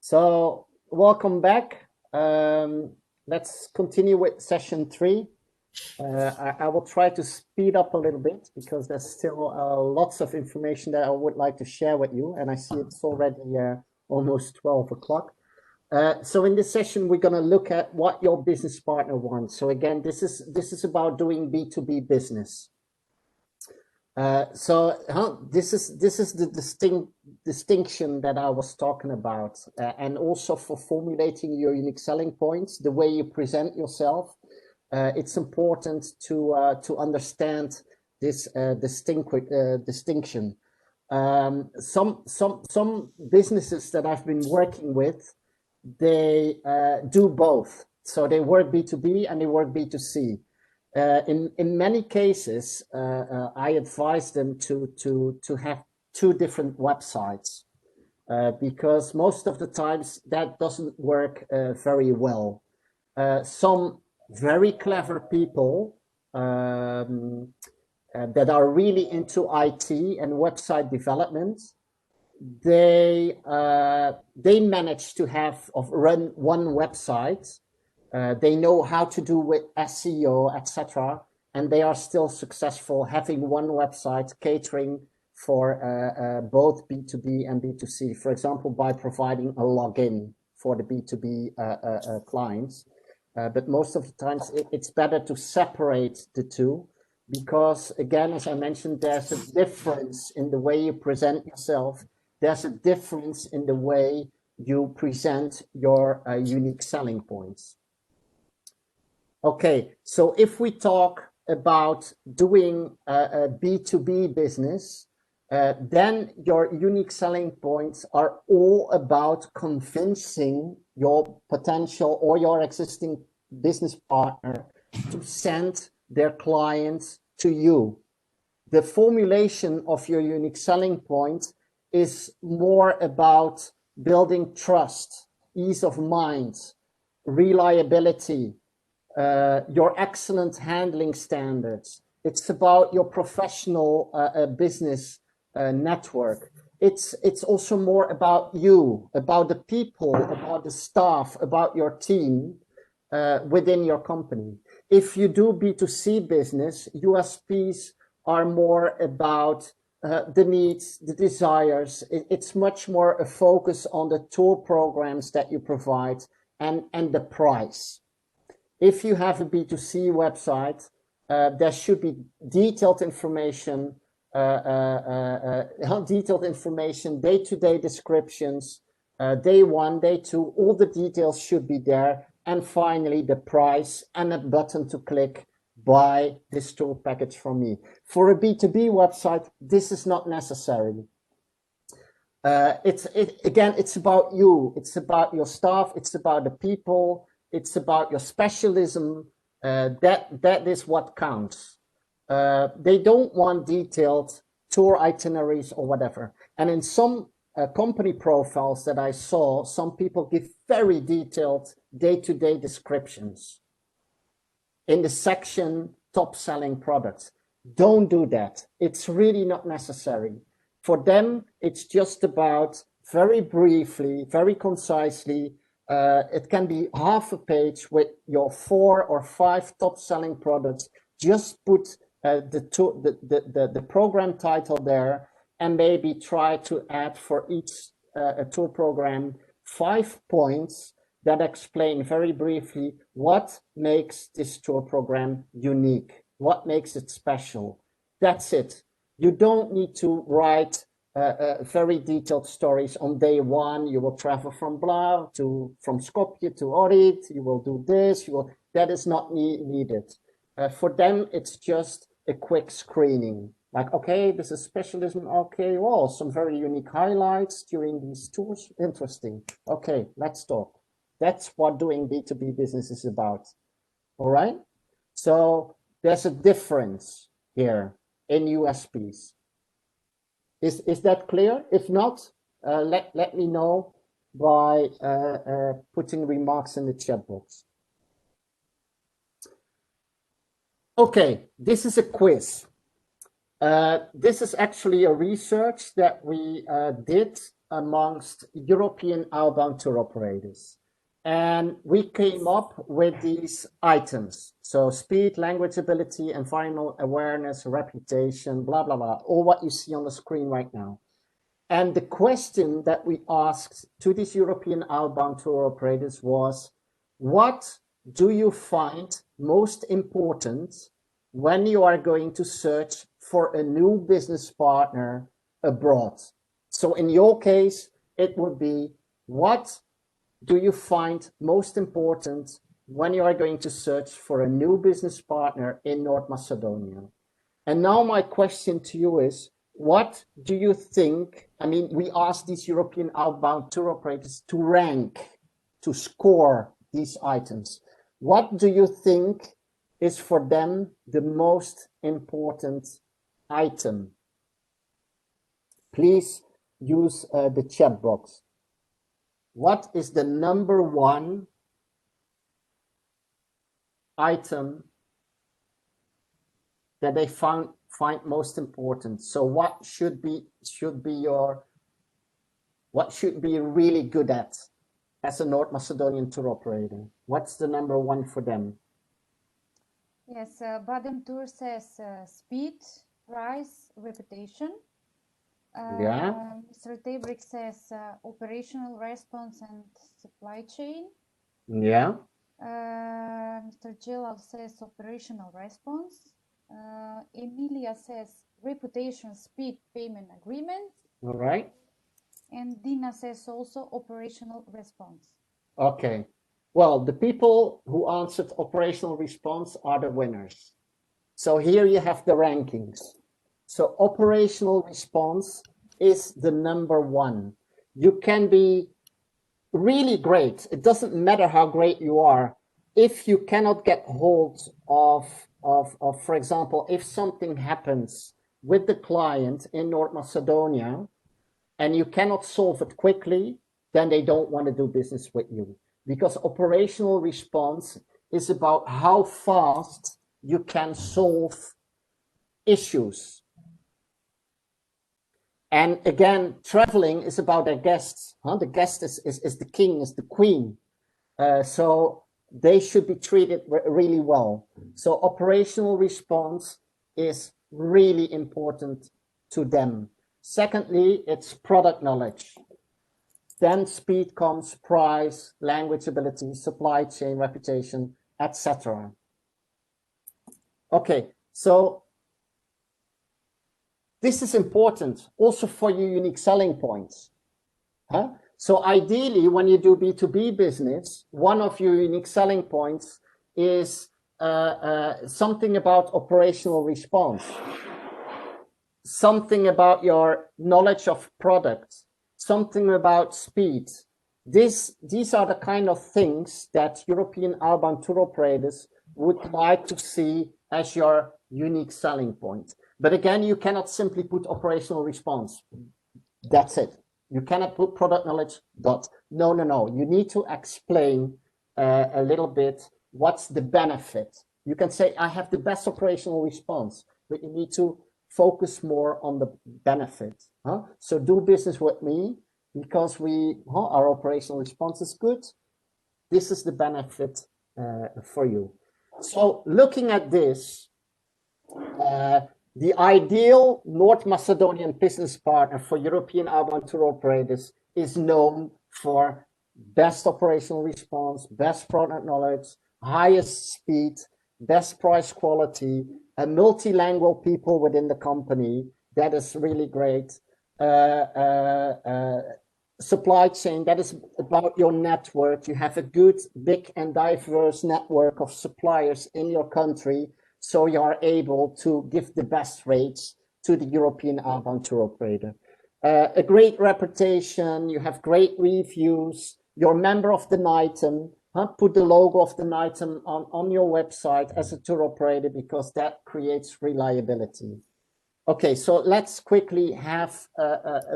So welcome back. Let's continue with session 3. I will try to speed up a little bit because there's still lots of information that I would like to share with you, and I see it's already almost 12 o'clock. So in this session, we're going to look at what your business partner wants. So again, this is about doing B2B business. This is the distinction that I was talking about, and also for formulating your unique selling points, the way you present yourself. It's important to understand this distinction. Some businesses that I've been working with, they do both. So they work B2B and they work B2C. In many cases, I advise them to have 2 different websites because most of the times that doesn't work very well. Some very clever people that are really into IT and website development, they manage to run one website. They know how to do with SEO, etc., and they are still successful having one website catering for both B2B and B2C. For example, by providing a login for the B2B clients. But most of the times it's better to separate the 2 because, again, as I mentioned, there's a difference in the way you present yourself. There's a difference in the way you present your unique selling points. Okay, so if we talk about doing a B2B business, then your unique selling points are all about convincing your potential or your existing business partner to send their clients to you. The formulation of your unique selling point is more about building trust, ease of mind, reliability, your excellent handling standards. It's about your professional business network. It's also more about you, about the people, about the staff, about your team within your company. If you do B2C business, USPs are more about the needs, the desires. It's much more a focus on the tool programs that you provide and the price. If you have a B2C website, there should be detailed information, day-to-day descriptions, day 1, day 2, all the details should be there. And finally, the price and a button to click, buy this tool package from me. For a B2B website, this is not necessary. Again, it's about you. It's about your staff. It's about the people. It's about your specialism. That is what counts. They don't want detailed tour itineraries or whatever. And in some company profiles that I saw, some people give very detailed day-to-day descriptions in the section top selling products. Don't do that. It's really not necessary. For them, it's just about very briefly, very concisely. It can be half a page with your 4 or 5 top selling products. Just put the program title there and maybe try to add for each tool program 5 points that explain very briefly what makes this tour program unique, what makes it special. That's it. You don't need to write very detailed stories. On day 1, you will travel from from Skopje to Ohrid. You will do this. That is not needed. For them, it's just a quick screening. Like, okay, this is specialism. Okay, well, some very unique highlights during these tours. Interesting. Okay, let's talk. That's what doing B2B business is about. All right. So there's a difference here in USPs. Is that clear? If not, let me know by putting remarks in the chat box. Okay, this is a quiz. This is actually a research that we did amongst European outbound tour operators. And we came up with these items. So speed, language ability, environmental awareness, reputation, blah, blah, blah, all what you see on the screen right now. And the question that we asked to these European outbound tour operators was, what do you find most important when you are going to search for a new business partner abroad? So in your case, it would be, what do you find most important when you are going to search for a new business partner in North Macedonia? And now my question to you is, what do you think? I mean, we asked these European outbound tour operators to rank, to score these items. What do you think is for them the most important item? Please use the chat box. What is the number one item that they find most important? So what should be really good at as a North Macedonian tour operator? What's the number one for them? Yes, Badem Tour says speed, price, reputation. Mr. Tabrik says operational response and supply chain. Yeah. Mr. Jelal says operational response. Emilia says reputation, speed, payment agreement. All right. And Dina says also operational response. Okay. Well, the people who answered operational response are the winners. So here you have the rankings. So operational response is the number one. You can be really great. It doesn't matter how great you are. If you cannot get hold of, for example, if something happens with the client in North Macedonia and you cannot solve it quickly, then they don't want to do business with you. Because operational response is about how fast you can solve issues. And again, traveling is about their guests. The guest is the king, is the queen. So they should be treated really well. So operational response is really important to them. Secondly, it's product knowledge. Then speed comes price, language ability, supply chain, reputation, etc. Okay, so this is important also for your unique selling points. So ideally, when you do B2B business, one of your unique selling points is something about operational response, something about your knowledge of products, something about speed. These are the kind of things that European outbound tour operators would like to see as your unique selling point. But again, you cannot simply put operational response. That's it. You cannot put product knowledge, dot. No. You need to explain a little bit what's the benefit. You can say, I have the best operational response, but you need to focus more on the benefit. So do business with me because our operational response is good. This is the benefit for you. So looking at this, the ideal North Macedonian business partner for European outbound tour operators is known for best operational response, best product knowledge, highest speed, best price quality, a multilingual people within the company. That is really great. Supply chain, that is about your network. You have a good, big and diverse network of suppliers in your country, so you are able to give the best rates to the European outbound tour operator. A great reputation, you have great reviews, you're a member of the NAITM, put the logo of the NAITM on your website as a tour operator because that creates reliability. Okay, so let's quickly have a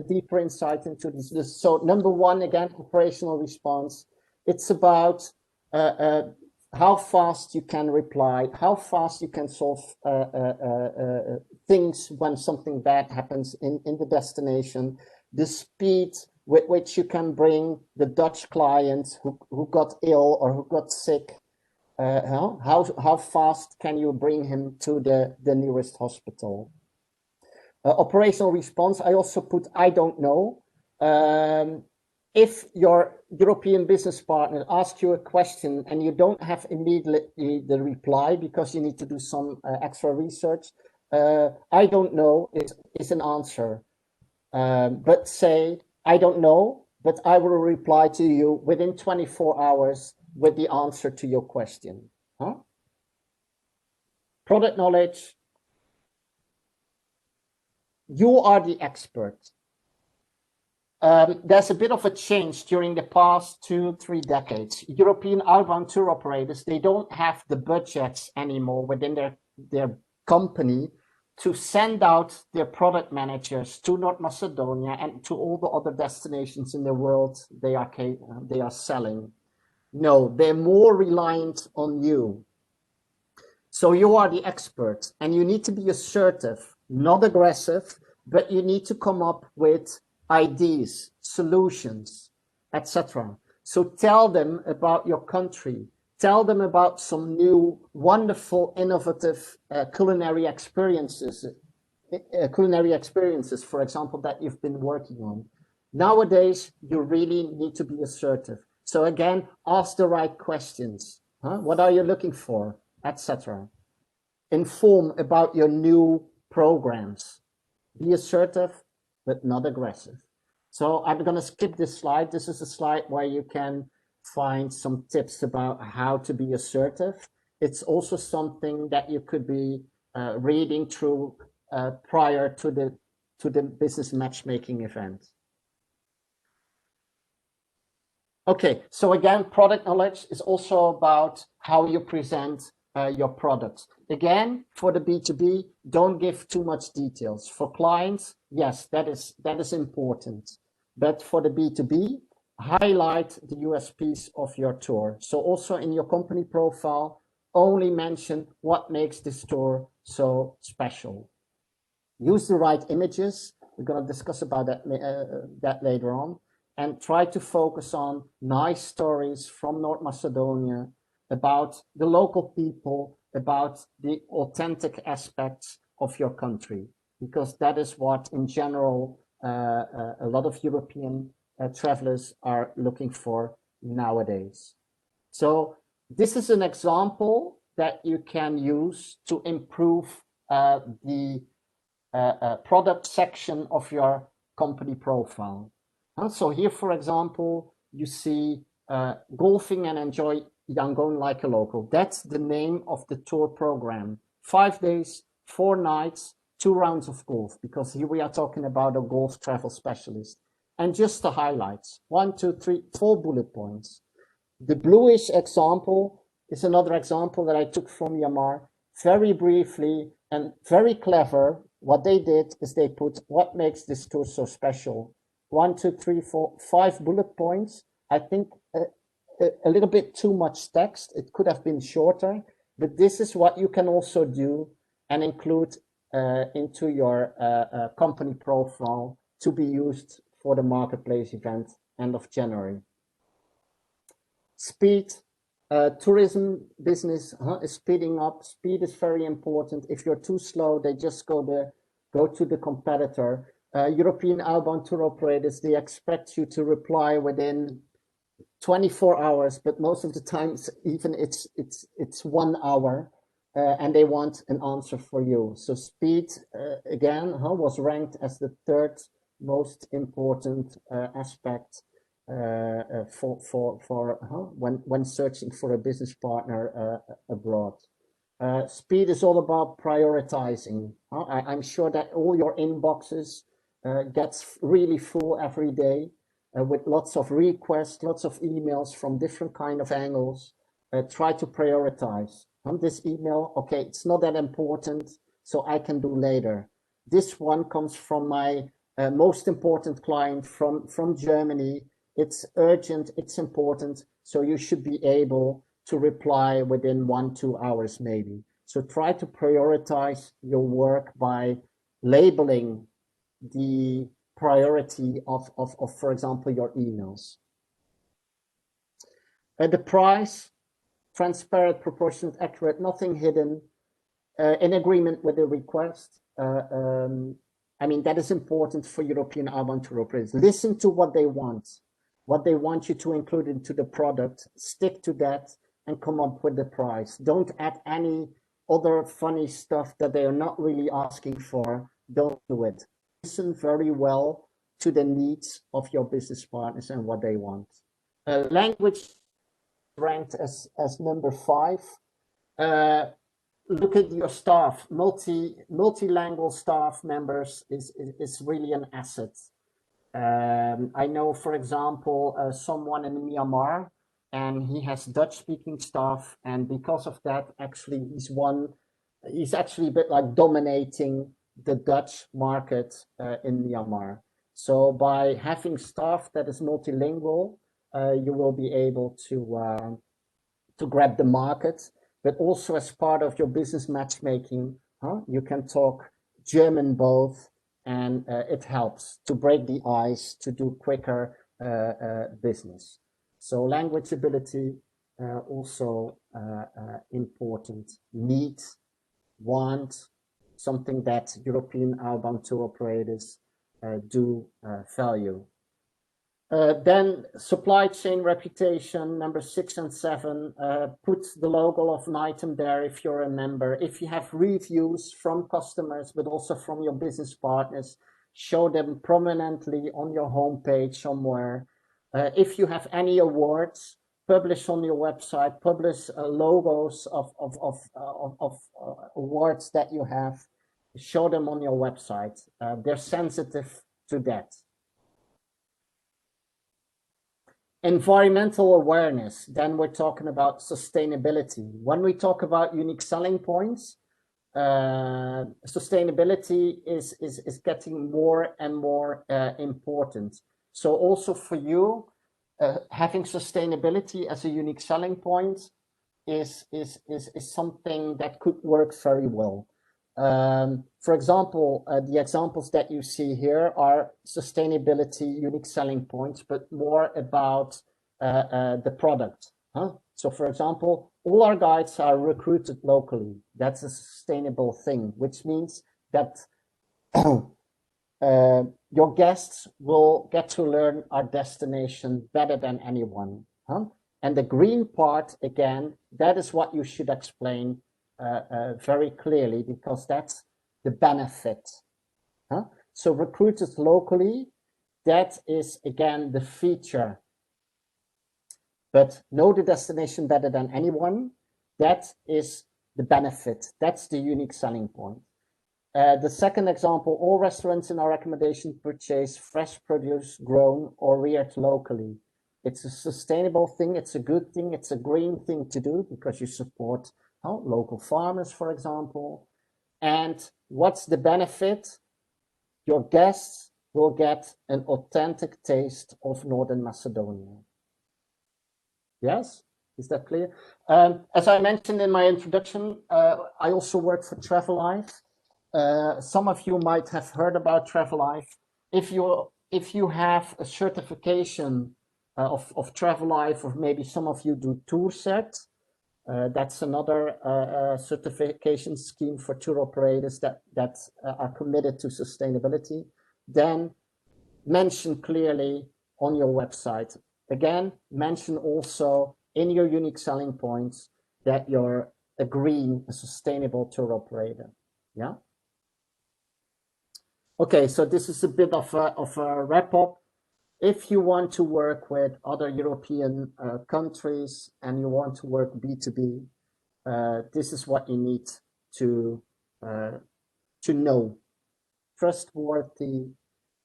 deeper insight into this. So number one, again, operational response. It's about how fast you can reply, how fast you can solve things when something bad happens in the destination, the speed with which you can bring the Dutch client who got ill or who got sick, how fast can you bring him to the nearest hospital? Operational response, I also put, I don't know. If your European business partner asks you a question and you don't have immediately the reply because you need to do some extra research, I don't know is an answer. But say, I don't know, but I will reply to you within 24 hours with the answer to your question. Product knowledge. You are the expert. There's a bit of a change during the past 2-3 decades. European outbound tour operators, they don't have the budgets anymore within their company to send out their product managers to North Macedonia and to all the other destinations in the world they are selling. No, they're more reliant on you. So you are the expert and you need to be assertive, not aggressive, but you need to come up with ideas, solutions, etc. So tell them about your country. Tell them about some new, wonderful, innovative culinary experiences, for example, that you've been working on. Nowadays, you really need to be assertive. So again, ask the right questions. What are you looking for, etc. Inform about your new programs. Be assertive, but not aggressive. So I'm going to skip this slide. This is a slide where you can find some tips about how to be assertive. It's also something that you could be reading through prior to the business matchmaking event. Okay, so again, product knowledge is also about how you present your products. Again, for the B2B, don't give too much details. For clients, yes, that is important. But for the B2B, highlight the USPs of your tour. So also in your company profile, only mention what makes this tour so special. Use the right images. We're going to discuss about that later on. And try to focus on nice stories from North Macedonia about the local people, about the authentic aspects of your country, because that is what, in general, a lot of European travelers are looking for nowadays. So this is an example that you can use to improve the product section of your company profile. So here, for example, you see golfing and enjoy Yangon like a local. That's the name of the tour program. 5 days, 4 nights, 2 rounds of golf, because here we are talking about a golf travel specialist. And just the highlights, 1, 2, 3, 4 bullet points. The bluish example is another example that I took from Yamar. Very briefly and very clever, what they did is they put what makes this tour so special. 1, 2, 3, 4, 5 bullet points. I think a little bit too much text. It could have been shorter, but this is what you can also do and include into your company profile to be used for the marketplace event end of January. Speed. Tourism business is speeding up. Speed is very important. If you're too slow, they just go to the competitor. European outbound tour operators, they expect you to reply within 24 hours, but most of the times even it's 1 hour, and they want an answer for you. So speed again was ranked as the 3rd most important aspect when searching for a business partner abroad. Speed is all about prioritizing. I'm sure that all your inboxes gets really full every day with lots of requests, lots of emails from different kind of angles. Try to prioritize. This email, okay, it's not that important, so I can do later. This one comes from my most important client from Germany. It's urgent, it's important, so you should be able to reply within 1-2 hours maybe. So try to prioritize your work by labeling the priority of for example, your emails. The price, transparent, proportionate, accurate, nothing hidden, in agreement with the request. I mean, that is important for European outbound tour operators. Listen to what they want you to include into the product, stick to that, and come up with the price. Don't add any other funny stuff that they are not really asking for. Don't do it. Listen very well to the needs of your business partners and what they want. Language ranked as number 5. Look at your staff. Multilingual staff members is really an asset. I know, for example, someone in Myanmar, and he has Dutch-speaking staff, and because of that, actually, he's actually a bit like dominating the Dutch market in Myanmar. So by having staff that is multilingual, you will be able to grab the market, but also as part of your business matchmaking, you can talk German both, and it helps to break the ice, to do quicker business. So language ability, also important. Need, want, something that European outbound tour operators do value. Then supply chain reputation, number 6 and 7, put the logo of NAITM there if you're a member. If you have reviews from customers, but also from your business partners, show them prominently on your homepage somewhere. If you have any awards, publish on your website, publish logos of awards that you have, show them on your website. They're sensitive to that. Environmental awareness, then we're talking about sustainability. When we talk about unique selling points, sustainability is getting more and more important. So also for you, having sustainability as a unique selling point is something that could work very well. For example, the examples that you see here are sustainability unique selling points, but more about the product. So for example, all our guides are recruited locally. That's a sustainable thing, which means that your guests will get to learn our destination better than anyone. And the green part, again, that is what you should explain very clearly, because that's the benefit. So recruited locally, that is again the feature. But know the destination better than anyone, that is the benefit. That's the unique selling point. The second example, all restaurants in our accommodation purchase fresh produce grown or reared locally. It's a sustainable thing, it's a good thing, it's a green thing to do because you support local farmers, for example. And what's the benefit? Your guests will get an authentic taste of Northern Macedonia. Yes, is that clear? As I mentioned in my introduction, I also work for TravelLife. Some of you might have heard about TravelLife. If you have a certification of TravelLife, or maybe some of you do TourSet, that's another certification scheme for tour operators that are committed to sustainability, then mention clearly on your website. Again, mention also in your unique selling points that you're a green, a sustainable tour operator. Yeah. Okay, so this is a bit of a wrap up. If you want to work with other European countries and you want to work B2B, this is what you need to know. Trustworthy,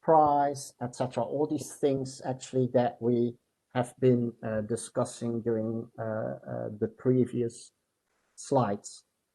price, etc. All these things actually that we have been discussing during the previous slides.